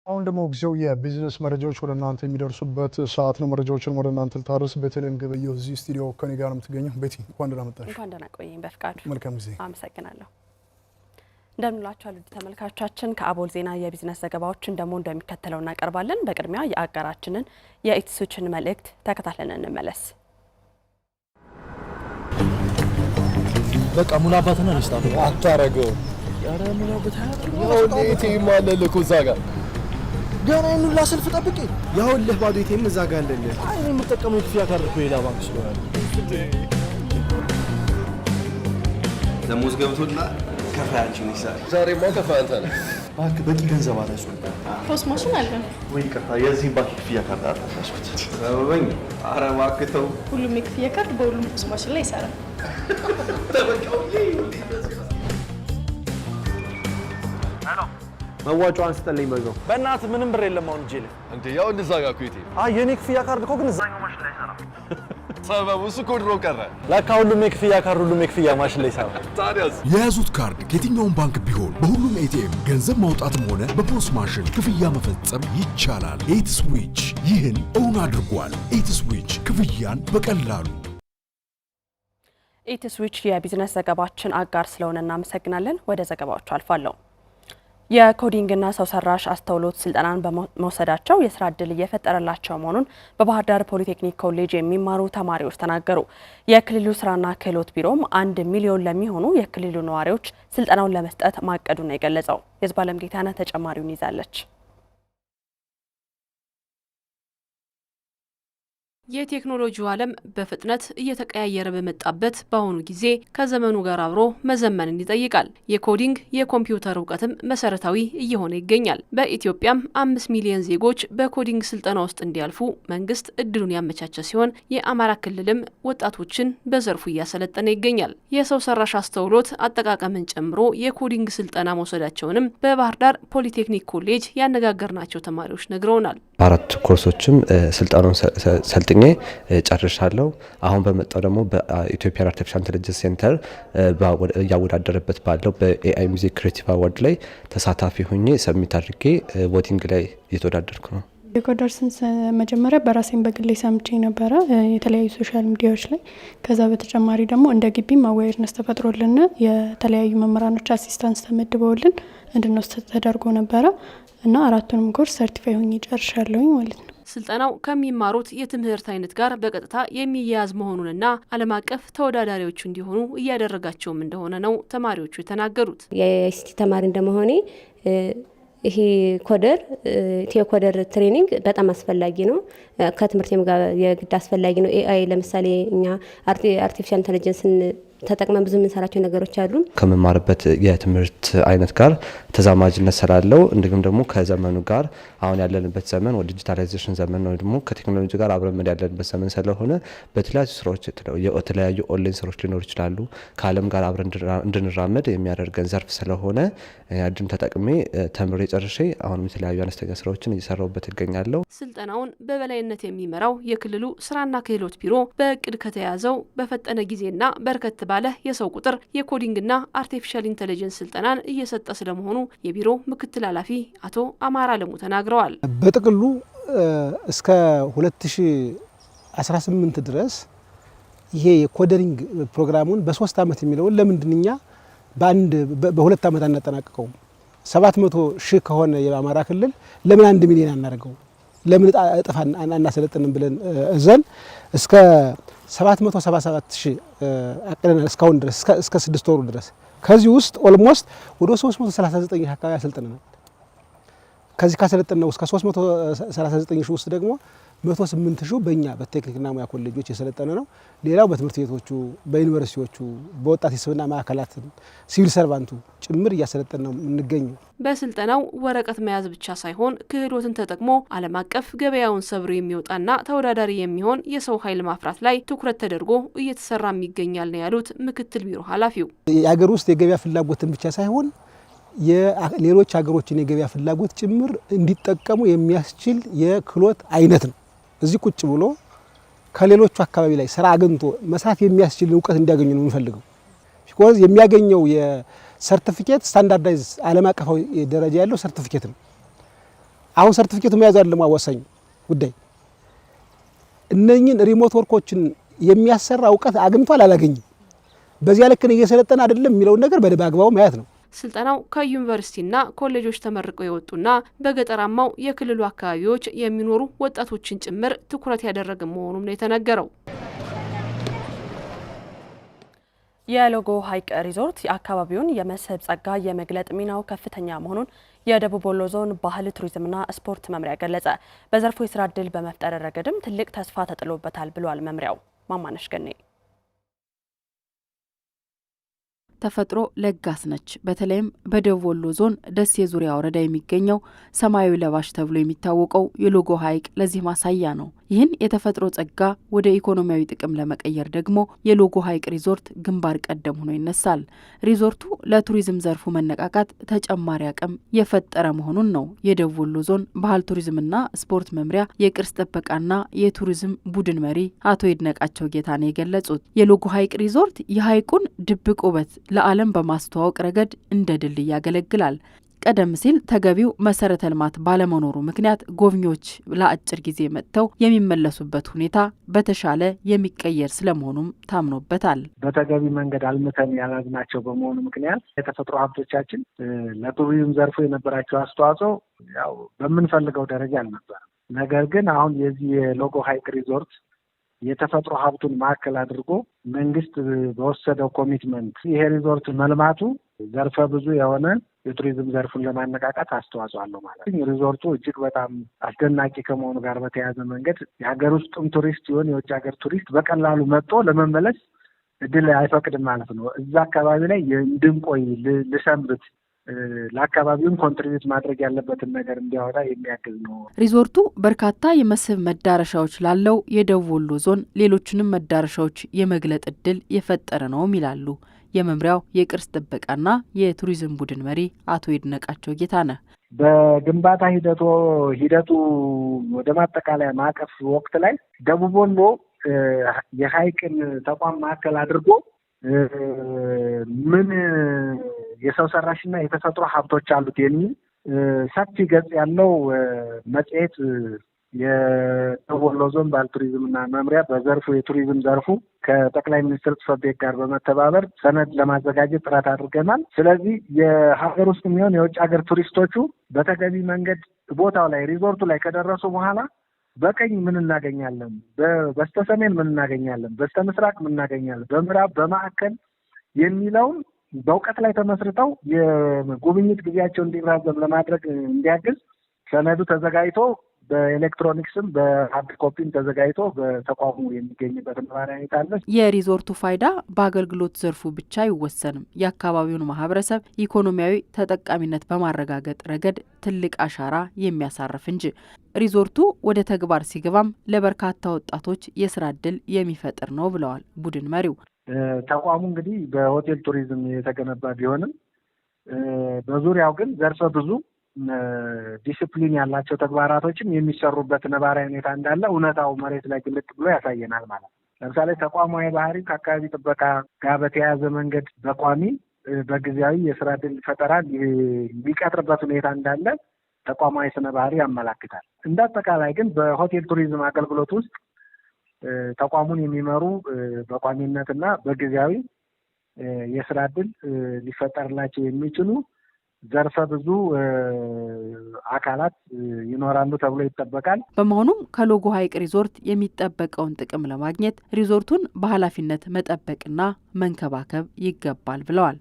አሁን ደግሞ ጊዜው የቢዝነስ መረጃዎች ወደ እናንተ የሚደርሱበት ሰዓት ነው። መረጃዎችን ወደ እናንተ ልታደርስ ቤተልሔም ገበየሁ እዚህ ስቱዲዮ ከኔ ጋር ነው የምትገኘው። ቤቲ እንኳን ደህና መጣሽ። እንኳን ደህና ቆየኝ በፍቃዱ። መልካም ጊዜ። አመሰግናለሁ። እንደምንላችኋል ውድ ተመልካቾቻችን፣ ከአቦል ዜና የቢዝነስ ዘገባዎችን ደግሞ እንደሚከተለው እናቀርባለን። በቅድሚያ የአጋራችንን የኢትስዊችን መልእክት ተከታትለን እንመለስ። በቃ ሙላ አባትና ነስታ አታረገው ያረ ሙላ አባታ ያው ለቲ ማለልኩ ዛጋ ገና ይኑላ ሰልፍ ጠብቂ ያውልህ ባዶ ኢቲኤም እዛ ጋር አለልህ። አይ እኔ የምጠቀመው ክፍያ ካርድ እኮ ሌላ ባንክ ስለሆነ ደሞዝ ገብቶና ከፋያችን ይሳል። ዛሬማ ከፋይ አንተ ነህ። ባንክ በቂ ገንዘብ አለሽ ፖስ ማሽን አለ ወይ? ቀጣ የዚህ ባንክ ክፍያ ካርድ አታስኩት ሰበበኝ። ኧረ እባክህ ተው። ሁሉም የክፍያ ካርድ በሁሉም ፖስ ማሽን ላይ ይሰራል። መዋጮዋን ስጠልኝ በዛው። በእናትህ ምንም ብር የለም አሁን እጄ ላይ እንዴ ያው እንደዛ ጋር እኮ ኢቲኤም። አይ የኔ ክፍያ ካርድ እኮ ግን እዛኛው ማሽን ላይ ይሰራል። ሰበቡ እሱ እኮ ድሮ ቀረ። ለካ ሁሉም የክፍያ ካርድ ሁሉም የክፍያ ማሽን ላይ ይሰራል። ታዲያስ የያዙት ካርድ ከየትኛውም ባንክ ቢሆን በሁሉም ኤቲኤም ገንዘብ ማውጣትም ሆነ በፖስ ማሽን ክፍያ መፈጸም ይቻላል። ኢትስዊች ይህን እውን አድርጓል። ኢትስዊች ክፍያን በቀላሉ። ኢትስዊች የቢዝነስ ዘገባችን አጋር ስለሆነ እናመሰግናለን። ወደ ዘገባዎቹ አልፋለሁ። የኮዲንግና ሰው ሰራሽ አስተውሎት ስልጠናን በመውሰዳቸው የስራ ዕድል እየፈጠረላቸው መሆኑን በባህር ዳር ፖሊቴክኒክ ኮሌጅ የሚማሩ ተማሪዎች ተናገሩ። የክልሉ ስራና ክህሎት ቢሮም 1 ሚሊዮን ለሚሆኑ የክልሉ ነዋሪዎች ስልጠናውን ለመስጠት ማቀዱን ነው የገለጸው። የዝባለም ጌታነህ ተጨማሪውን ይዛለች። የቴክኖሎጂው ዓለም በፍጥነት እየተቀያየረ በመጣበት በአሁኑ ጊዜ ከዘመኑ ጋር አብሮ መዘመንን ይጠይቃል። የኮዲንግ የኮምፒውተር እውቀትም መሰረታዊ እየሆነ ይገኛል። በኢትዮጵያም 5 ሚሊዮን ዜጎች በኮዲንግ ስልጠና ውስጥ እንዲያልፉ መንግስት እድሉን ያመቻቸ ሲሆን የአማራ ክልልም ወጣቶችን በዘርፉ እያሰለጠነ ይገኛል። የሰው ሰራሽ አስተውሎት አጠቃቀምን ጨምሮ የኮዲንግ ስልጠና መውሰዳቸውንም በባህር ዳር ፖሊቴክኒክ ኮሌጅ ያነጋገርናቸው ተማሪዎች ነግረውናል። አራት ኮርሶችም ስልጠናውን ሰልጥኜ ጨርሻለሁ። አሁን በመጣው ደግሞ በኢትዮጵያ አርቲፊሻል ኢንተለጀንስ ሴንተር እያወዳደረበት ባለው በኤአይ ሚውዚክ ክሬቲቭ አዋርድ ላይ ተሳታፊ ሆኜ ሰሚት አድርጌ ቮቲንግ ላይ እየተወዳደርኩ ነው። የኮደርስን መጀመሪያ በራሴን በግሌ ሰምቼ ነበረ የተለያዩ ሶሻል ሚዲያዎች ላይ። ከዛ በተጨማሪ ደግሞ እንደ ግቢም አዌርነስ ተፈጥሮልን የተለያዩ መምህራኖች አሲስታንስ ተመድበውልን እንድንወስድ ተደርጎ ነበረ እና አራቱንም ኮርስ ሰርቲፋይ ሆኜ ጨርሻለሁኝ ማለት ነው። ስልጠናው ከሚማሩት የትምህርት አይነት ጋር በቀጥታ የሚያያዝ መሆኑንና ዓለም አቀፍ ተወዳዳሪዎች እንዲሆኑ እያደረጋቸውም እንደሆነ ነው ተማሪዎቹ የተናገሩት። የአይሲቲ ተማሪ እንደመሆኔ ይሄ ኮደር ትሬኒንግ በጣም አስፈላጊ ነው። ከትምህርቴም ጋር የግድ አስፈላጊ ነው። ኤአይ ለምሳሌ እኛ አርቲፊሻል ኢንተለጀንስን ተጠቅመን ብዙ የምንሰራቸው ነገሮች አሉ። ከመማርበት የትምህርት አይነት ጋር ተዛማጅነት ስላለው እንዲሁም ደግሞ ከዘመኑ ጋር አሁን ያለንበት ዘመን ወደ ዲጂታላይዜሽን ዘመን ነው፣ ደግሞ ከቴክኖሎጂ ጋር አብረን ያለንበት ዘመን ስለሆነ በተለያዩ ስራዎች የተለያዩ ኦንላይን ስራዎች ሊኖሩ ይችላሉ። ከዓለም ጋር አብረን እንድንራመድ የሚያደርገን ዘርፍ ስለሆነ ያድን ተጠቅሜ ተምሬ ጨርሼ አሁንም የተለያዩ አነስተኛ ስራዎችን እየሰራሁበት እገኛለሁ። ስልጠናውን በበላይነት የሚመራው የክልሉ ስራና ክህሎት ቢሮ በእቅድ ከተያዘው በፈጠነ ጊዜና በርከት ባለ የሰው ቁጥር የኮዲንግና አርቲፊሻል ኢንተለጀንስ ስልጠናን እየሰጠ ስለመሆኑ የቢሮ ምክትል ኃላፊ አቶ አማራ ለሙ ተናግረዋል። በጥቅሉ እስከ 2018 ድረስ ይሄ የኮደሪንግ ፕሮግራሙን በ3 አመት የሚለውን ለምንድንኛ በ2 አመት አናጠናቅቀውም? 700 ሺህ ከሆነ የአማራ ክልል ለምን 1 ሚሊዮን አናደርገው? ለምን እጥፍ አናሰለጥንም ብለን እዘን እስከ 777 ሺህ አቅደናል እስካሁን ድረስ እስከ 6 ወሩ ድረስ። ከዚህ ውስጥ ኦልሞስት ወደ 339 አካባቢ አሰልጥነናል። ከዚህ ካሰለጥነው እስከ 339 ሺህ ውስጥ ደግሞ 108 ሺህ በእኛ በቴክኒክና ሙያ ኮሌጆች የሰለጠነ ነው። ሌላው በትምህርት ቤቶቹ፣ በዩኒቨርሲቲዎቹ፣ በወጣት የስብዕና ማዕከላት ሲቪል ሰርቫንቱ ጭምር እያሰለጠነ ነው የምንገኘው። በስልጠናው ወረቀት መያዝ ብቻ ሳይሆን ክህሎትን ተጠቅሞ ዓለም አቀፍ ገበያውን ሰብሮ የሚወጣና ተወዳዳሪ የሚሆን የሰው ኃይል ማፍራት ላይ ትኩረት ተደርጎ እየተሰራም ይገኛል ነው ያሉት ምክትል ቢሮ ኃላፊው። የሀገር ውስጥ የገበያ ፍላጎትን ብቻ ሳይሆን የሌሎች ሀገሮችን የገበያ ፍላጎት ጭምር እንዲጠቀሙ የሚያስችል የክህሎት አይነት ነው። እዚህ ቁጭ ብሎ ከሌሎቹ አካባቢ ላይ ስራ አግኝቶ መስራት የሚያስችል እውቀት እንዲያገኙ ነው የምንፈልገው። ቢኮዝ የሚያገኘው የሰርቲፊኬት ስታንዳርዳይዝ ዓለም አቀፋዊ ደረጃ ያለው ሰርቲፊኬት ነው። አሁን ሰርቲፊኬቱ መያዝ አይደለም ወሳኝ ጉዳይ። እነኚህን ሪሞት ወርኮችን የሚያሰራ እውቀት አግኝቷል አላገኝም፣ በዚያ ልክ ነው እየሰለጠነ አይደለም የሚለውን ነገር በአግባቡ ማየት ነው። ስልጠናው ከዩኒቨርሲቲና ኮሌጆች ተመርቀው የወጡና በገጠራማው የክልሉ አካባቢዎች የሚኖሩ ወጣቶችን ጭምር ትኩረት ያደረገ መሆኑም ነው የተነገረው። የሎጎ ሐይቅ ሪዞርት የአካባቢውን የመስህብ ጸጋ የመግለጥ ሚናው ከፍተኛ መሆኑን የደቡብ ወሎ ዞን ባህል ቱሪዝምና ስፖርት መምሪያ ገለጸ። በዘርፉ የስራ ዕድል በመፍጠር ረገድም ትልቅ ተስፋ ተጥሎበታል ብሏል መምሪያው። ማማነሽ ገኔ ተፈጥሮ ለጋስ ነች። በተለይም በደቡብ ወሎ ዞን ደሴ ዙሪያ ወረዳ የሚገኘው ሰማያዊ ለባሽ ተብሎ የሚታወቀው የሎጎ ሐይቅ ለዚህ ማሳያ ነው። ይህን የተፈጥሮ ጸጋ ወደ ኢኮኖሚያዊ ጥቅም ለመቀየር ደግሞ የሎጎ ሐይቅ ሪዞርት ግንባር ቀደም ሆኖ ይነሳል። ሪዞርቱ ለቱሪዝም ዘርፉ መነቃቃት ተጨማሪ አቅም የፈጠረ መሆኑን ነው የደቡብ ወሎ ዞን ባህል ቱሪዝምና ስፖርት መምሪያ የቅርስ ጥበቃና የቱሪዝም ቡድን መሪ አቶ ይድነቃቸው ጌታነህ የገለጹት። የሎጎ ሐይቅ ሪዞርት የሐይቁን ድብቅ ውበት ለዓለም በማስተዋወቅ ረገድ እንደ ድልድይ ያገለግላል። ቀደም ሲል ተገቢው መሰረተ ልማት ባለመኖሩ ምክንያት ጎብኚዎች ለአጭር ጊዜ መጥተው የሚመለሱበት ሁኔታ በተሻለ የሚቀየር ስለመሆኑም ታምኖበታል። በተገቢ መንገድ አልምተን ያላዝናቸው በመሆኑ ምክንያት የተፈጥሮ ሀብቶቻችን ለቱሪዝም ዘርፉ የነበራቸው አስተዋጽኦ ያው በምንፈልገው ደረጃ አልነበረም። ነገር ግን አሁን የዚህ የሎጎ ሐይቅ ሪዞርት የተፈጥሮ ሀብቱን ማዕከል አድርጎ መንግስት በወሰደው ኮሚትመንት ይሄ ሪዞርት መልማቱ ዘርፈ ብዙ የሆነ የቱሪዝም ዘርፉን ለማነቃቃት አስተዋጽኦ አለው ማለት ነው። ሪዞርቱ እጅግ በጣም አስደናቂ ከመሆኑ ጋር በተያያዘ መንገድ የሀገር ውስጥም ቱሪስት ይሁን የውጭ ሀገር ቱሪስት በቀላሉ መጥቶ ለመመለስ እድል አይፈቅድም ማለት ነው። እዛ አካባቢ ላይ እንድንቆይ ልሰንብት ለአካባቢውን ኮንትሪቢዩት ማድረግ ያለበትን ነገር እንዲያወጣ የሚያግዝ ነው። ሪዞርቱ በርካታ የመስህብ መዳረሻዎች ላለው የደቡብ ወሎ ዞን ሌሎችንም መዳረሻዎች የመግለጥ እድል የፈጠረ ነውም ይላሉ የመምሪያው የቅርስ ጥበቃና የቱሪዝም ቡድን መሪ አቶ ይድነቃቸው ጌታነህ። በግንባታ ሂደቱ ወደ ማጠቃለያ ማዕቀፍ ወቅት ላይ ደቡብ ወሎ የሐይቅን ተቋም ማዕከል አድርጎ ምን የሰው ሰራሽና የተፈጥሮ ሀብቶች አሉት የሚል ሰፊ ገጽ ያለው መጽሔት የደቡብ ወሎ ዞን ባህል ቱሪዝምና መምሪያ በዘርፉ የቱሪዝም ዘርፉ ከጠቅላይ ሚኒስትር ጽሕፈት ቤት ጋር በመተባበር ሰነድ ለማዘጋጀት ጥረት አድርገናል። ስለዚህ የሀገር ውስጥ የሚሆን የውጭ ሀገር ቱሪስቶቹ በተገቢ መንገድ ቦታው ላይ ሪዞርቱ ላይ ከደረሱ በኋላ በቀኝ ምን እናገኛለን፣ በስተሰሜን ምን እናገኛለን፣ በስተ ምስራቅ ምን እናገኛለን፣ በምዕራብ በማዕከል የሚለውን በእውቀት ላይ ተመስርተው የጉብኝት ጊዜያቸው እንዲራዘም ለማድረግ እንዲያግዝ ሰነዱ ተዘጋጅቶ በኤሌክትሮኒክስም በሀርድ ኮፒም ተዘጋጅቶ በተቋሙ የሚገኝበት ነባራዊ አለ። የሪዞርቱ ፋይዳ በአገልግሎት ዘርፉ ብቻ አይወሰንም። የአካባቢውን ማህበረሰብ ኢኮኖሚያዊ ተጠቃሚነት በማረጋገጥ ረገድ ትልቅ አሻራ የሚያሳርፍ እንጂ ሪዞርቱ ወደ ተግባር ሲገባም ለበርካታ ወጣቶች የስራ ዕድል የሚፈጥር ነው ብለዋል ቡድን መሪው። ተቋሙ እንግዲህ በሆቴል ቱሪዝም የተገነባ ቢሆንም በዙሪያው ግን ዘርፈ ብዙ ዲሲፕሊን ያላቸው ተግባራቶችም የሚሰሩበት ነባራዊ ሁኔታ እንዳለ እውነታው መሬት ላይ ግልጥ ብሎ ያሳየናል ማለት ነው። ለምሳሌ ተቋማዊ ባህሪ ከአካባቢ ጥበቃ ጋር በተያያዘ መንገድ በቋሚ በጊዜያዊ የስራ ዕድል ፈጠራ የሚቀጥርበት ሁኔታ እንዳለ ተቋማዊ ስነ ባህሪ ያመላክታል። እንደ አጠቃላይ ግን በሆቴል ቱሪዝም አገልግሎት ውስጥ ተቋሙን የሚመሩ በቋሚነትና በጊዜያዊ የስራ ዕድል ሊፈጠርላቸው የሚችሉ ዘርፈ ብዙ አካላት ይኖራሉ ተብሎ ይጠበቃል። በመሆኑም ከሎጎ ሐይቅ ሪዞርት የሚጠበቀውን ጥቅም ለማግኘት ሪዞርቱን በኃላፊነት መጠበቅና መንከባከብ ይገባል ብለዋል።